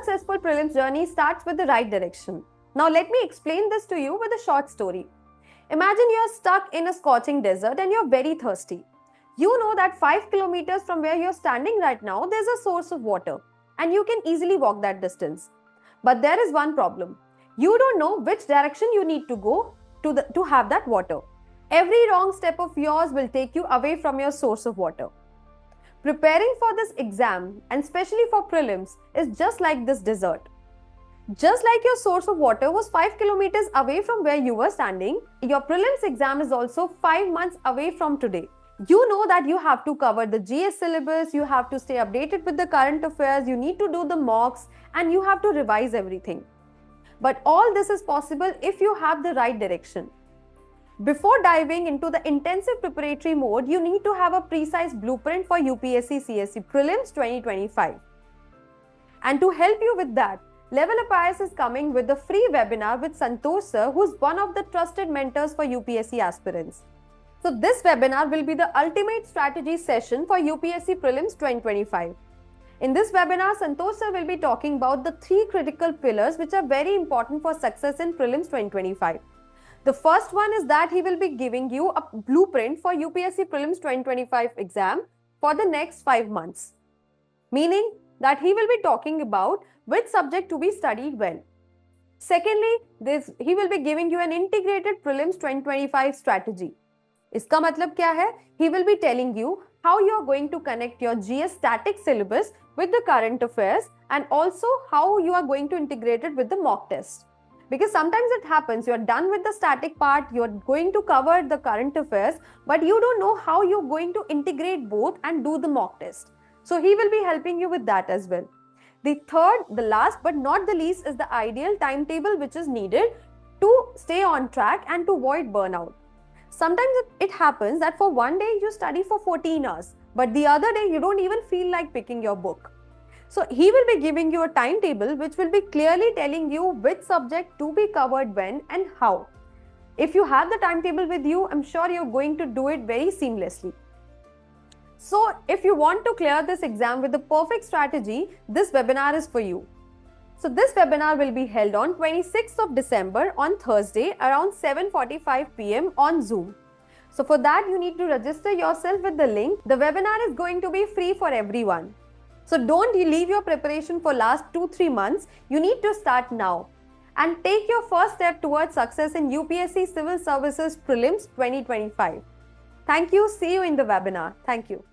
successful prelims journey starts with the right direction. Now let me explain this to you with a short story. Imagine you are stuck in a scorching desert and you're very thirsty. You know that 5 kilometers from where you're standing right now, there's a source of water and you can easily walk that distance. But there is one problem. You don't know which direction you need to go to have that water. Every wrong step of yours will take you away from your source of water. Preparing for this exam, and especially for prelims, is just like this desert. Just like your source of water was 5 kilometers away from where you were standing, your prelims exam is also 5 months away from today. You know that you have to cover the GS syllabus, you have to stay updated with the current affairs, you need to do the mocks, and you have to revise everything. But all this is possible if you have the right direction. Before diving into the intensive preparatory mode, you need to have a precise blueprint for UPSC CSE Prelims 2025. And to help you with that, LevelUp IS is coming with a free webinar with Santosh sir, who is one of the trusted mentors for UPSC aspirants. So this webinar will be the ultimate strategy session for UPSC Prelims 2025. In this webinar, Santosh sir will be talking about the 3 critical pillars which are very important for success in Prelims 2025. The first one is that he will be giving you a blueprint for UPSC Prelims 2025 exam for the next 5 months. Meaning that he will be talking about which subject to be studied when. Secondly, he will be giving you an integrated Prelims 2025 strategy. Iska matlab kya hai? He will be telling you how you are going to connect your GS static syllabus with the current affairs and also how you are going to integrate it with the mock test. Because sometimes it happens, you are done with the static part, you are going to cover the current affairs, but you don't know how you're going to integrate both and do the mock test. So he will be helping you with that as well. The third, the last but not the least, is the ideal timetable which is needed to stay on track and to avoid burnout. Sometimes it happens that for one day you study for 14 hours, but the other day you don't even feel like picking your book. So he will be giving you a timetable which will be clearly telling you which subject to be covered when and how. If you have the timetable with you, I'm sure you're going to do it very seamlessly. So if you want to clear this exam with the perfect strategy, this webinar is for you. So this webinar will be held on 26th of December on Thursday around 7:45 p.m. on Zoom. So for that you need to register yourself with the link. The webinar is going to be free for everyone. So don't leave your preparation for last 2-3 months. You need to start now and take your first step towards success in UPSC Civil Services Prelims 2025. Thank you. See you in the webinar. Thank you.